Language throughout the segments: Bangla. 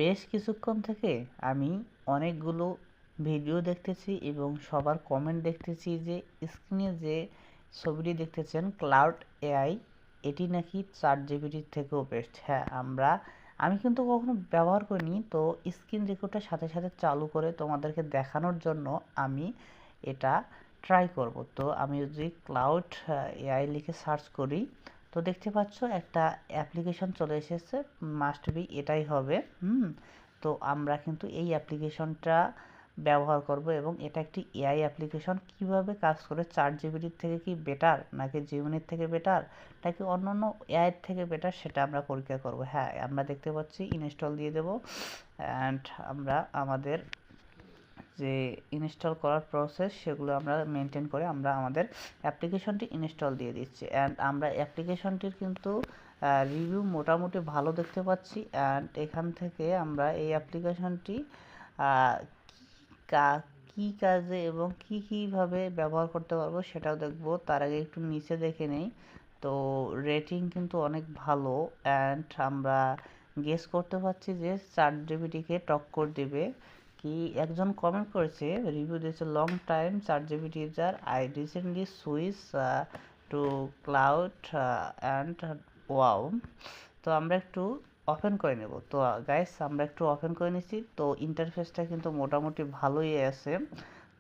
বেশ কিছুক্ষণ থেকে আমি অনেকগুলো ভিডিও দেখতেছি এবং সবার কমেন্ট দেখতেছি যে স্ক্রিনে যে ছবিটি দেখতেছেন ক্লাউড এআই, এটি নাকি চ্যাটজিপিটির থেকেও বেস্ট। হ্যাঁ, আমি কিন্তু কখনো ব্যবহার করিনি, তো স্ক্রিন রেকর্ডটার সাথে সাথে চালু করে তোমাদেরকে দেখানোর জন্য আমি এটা ট্রাই করব। তো আমি যদি ক্লাউড এআই লিখে সার্চ করি, তো দেখতে পাচ্ছ একটা অ্যাপ্লিকেশন চলে এসেছে, মাস্ট বি এটাই হবে। তো আমরা কিন্তু এই অ্যাপ্লিকেশনটা ব্যবহার করব এবং এটা একটি এআই অ্যাপ্লিকেশন। কিভাবে কাজ করে, চ্যাট জিপিটির থেকে কি বেটার, নাকি জিমিনির থেকে বেটার, নাকি অন্যান্য এআই এর থেকে বেটার, সেটা আমরা পরীক্ষা করব। হ্যাঁ, আমরা দেখতে পাচ্ছি ইনস্টল দিয়ে দেব অ্যান্ড আমরা আমাদের যে ইনস্টল করার প্রসেস সেগুলো আমরা মেনটেন করে আমরা আমাদের অ্যাপ্লিকেশনটি ইনস্টল দিয়ে দিচ্ছি। অ্যান্ড আমরা অ্যাপ্লিকেশনটির কিন্তু রিভিউ মোটামুটি ভালো দেখতে পাচ্ছি। অ্যান্ড এখান থেকে আমরা এই অ্যাপ্লিকেশনটি কী কাজে এবং কীভাবে ব্যবহার করতে পারবো সেটাও দেখব। তার আগে একটু নিচে দেখে নেই। তো রেটিং কিন্তু অনেক ভালো। অ্যান্ড আমরা গেস করতে পারছি যে চ্যাটজিপিটিকে টক্কর দেবে। কি একজন কমেন্ট করেছে, রিভিউ দিয়েছে, long time ChatGPT user, I recently switch to cloud and wow. তো আমরা একটু ওপেন করে নেব। তো গাইস, আমরা একটু ওপেন করে নিচ্ছি। তো ইন্টারফেসটা কিন্তু মোটামুটি ভালোই আছে।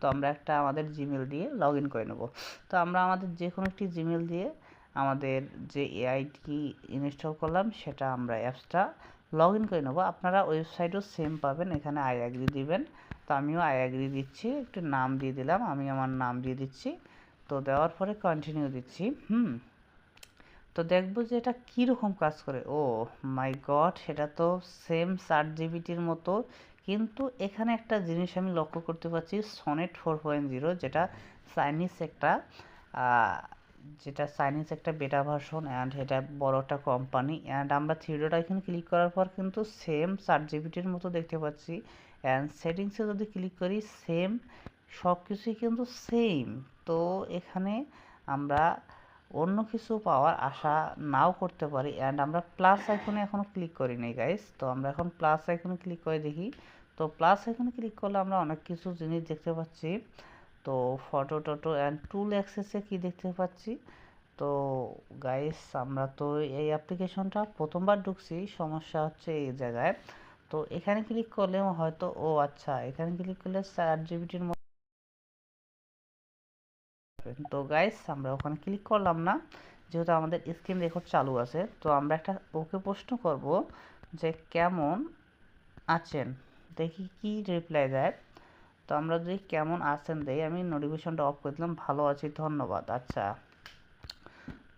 তো আমরা একটা আমাদের জিমেল দিয়ে লগ ইন করে নেব। তো আমরা আমাদের যে কোনো একটি জিমেল দিয়ে আমাদের যে এআইটি ইনস্টল করলাম সেটা আমরা অ্যাপসটা লগ ইন করে নেব। আপনারা ওয়েবসাইটও সেম পাবেন, এখানে আই অ্যাগ্রি দিবেন। তো আমিও আই অ্যাগ্রি দিচ্ছি, একটু নাম দিয়ে দিলাম, আমি আমার নাম দিয়ে দিচ্ছি। তো দেওয়ার পরে কন্টিনিউ দিচ্ছি। তো দেখবো যে এটা কীরকম কাজ করে। ও মাই গড, সেটা তো সেম চ্যাটজিপিটির মতো, কিন্তু এখানে একটা জিনিস আমি লক্ষ্য করতে পারছি, সনেট 4.0, চাইনিজ একটা যেটা বেটা ভার্সন। অ্যান্ড এটা বড় একটা কোম্পানি। অ্যান্ড আমরা থ্রিডোটা এখানে ক্লিক করার পর কিন্তু সেম চ্যাটজিপিটির মতো দেখতে পাচ্ছি। অ্যান্ড সেটিংসে যদি ক্লিক করি, সেম সব কিছুই কিন্তু সেম। তো এখানে আমরা অন্য কিছু পাওয়ার আশা নাও করতে পারি। অ্যান্ড আমরা প্লাস আইকনে এখনও ক্লিক করি নাই গাইস। তো আমরা এখন প্লাস আইকনে ক্লিক করে দেখি। তো প্লাস আইকনে ক্লিক করলে আমরা অনেক কিছু জিনিস দেখতে পাচ্ছি। তো ফটো টটো অ্যান্ড টুল অ্যাক্সেসে কি দেখতে পাচ্ছি। তো গাইস, আমরা তো এই অ্যাপ্লিকেশনটা প্রথমবার ঢুকছি, সমস্যা হচ্ছে এই জায়গায়। তো এখানে ক্লিক করলে হয়তো, ও আচ্ছা, এখানে ক্লিক করলে চ্যাটজিপিটির মতো। তো গাইস, আমরা ওখানে ক্লিক করলাম না, যেহেতু আমাদের স্ক্রিন রেকর্ড চালু আছে। তো আমরা একটা ওকে প্রশ্ন করব যে কেমন আছেন, দেখি কি রিপ্লাই দেয়। তো আমরা যদি কেমন আছেন দেই, আমি নোটিফিকেশনটা অফ করে দিলাম, ভালো আছি ধন্যবাদ। আচ্ছা,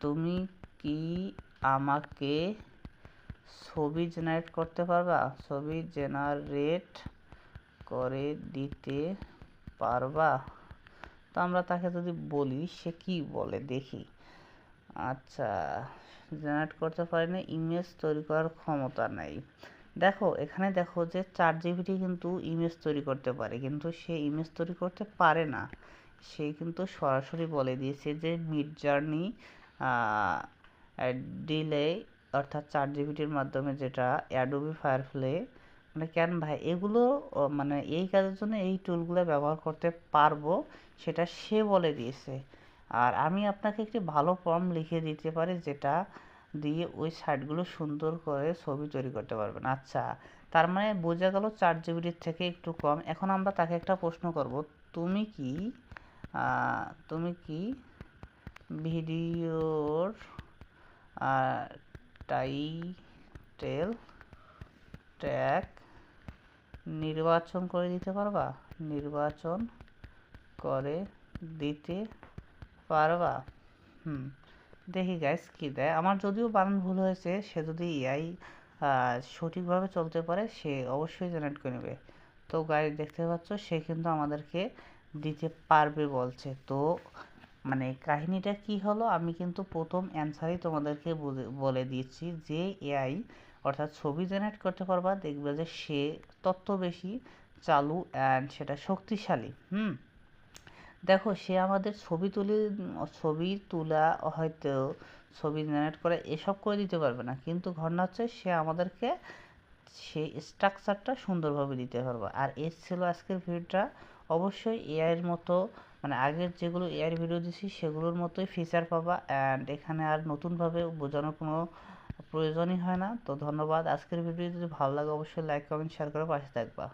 তুমি কি আমাকে ছবি জেনারেট করতে পারবা, ছবি জেনারেট করে দিতে পারবা? তো আমরা তাকে যদি বলি, সে কি বলে দেখি। আচ্ছা, জেনারেট করতে পারি না, ইমেজ তৈরি করার ক্ষমতা নাই। দেখো, এখানে দেখো যে চ্যাটজিপিটি কিন্তু ইমেজ তৈরি করতে পারে, কিন্তু সে ইমেজ তৈরি করতে পারে না। সে কিন্তু সরাসরি বলে দিয়েছে যে মিড জার্নি ডিলে, অর্থাৎ চ্যাটজিপিটির মাধ্যমে, যেটা অ্যাডোবি ফায়ারফ্লাই, মানে ক্যানভা, এগুলো মানে এই কাজের জন্য এই টুলগুলো ব্যবহার করতে পারবো, সেটা সে বলে দিয়েছে। আর আমি আপনাকে একটি ভালো প্রম্পট লিখে দিতে পারি, যেটা দিয়ে ওই সাইটগুলো সুন্দর করে ছবি তৈরি করতে পারবেন। আচ্ছা, তার মানে বোঝা গেল চ্যাটজিপিটির থেকে একটু কম। এখন আমরা তাকে একটা প্রশ্ন করব, তুমি কি তুমি কি ভিডিওর টাইটেল ট্যাগ নির্বাচন করে দিতে পারবা, নির্বাচন করে দিতে পারবা? দেখি গাইস কি দেয়। আমার যদিও বানান ভুল হয়েছে, সে যদি এআই সঠিকভাবে চলতে পারে, সে অবশ্যই জেনারেট করে নেবে। তো গাইস, দেখতে পাচ্ছ সে কিন্তু আমাদেরকে দিতে পারবে বলছে। তো মানে কাহিনীটা কি হলো, আমি কিন্তু প্রথম অ্যান্সারই তোমাদেরকে বলে দিচ্ছি যে এআই, অর্থাৎ ছবি জেনারেট করতে পারবা, দেখবে যে সে তত বেশি চালু অ্যান্ড সেটা শক্তিশালী। দেখো, সে আমাদের ছবি তোলা, হয়তো ছবি জেনারেট করে এসব করে দিতে পারবে না, কিন্তু ঘটনা হচ্ছে সে আমাদেরকে সেই স্ট্রাকচারটা সুন্দরভাবে দিতে পারবা। আর এই ছিল আজকের ভিডিওটা। অবশ্যই এআই এর মতো মানে আগের যেগুলো এআই ভিডিও দিছি সেগুলোর মতোই ফিচার পাবা, অ্যান্ড এখানে আর নতুনভাবে বোঝানোর কোনো প্রয়োজনই হয় না। তো ধন্যবাদ। আজকের ভিডিও যদি ভালো লাগে অবশ্যই লাইক কমেন্ট শেয়ার করে পাশে থাকবা।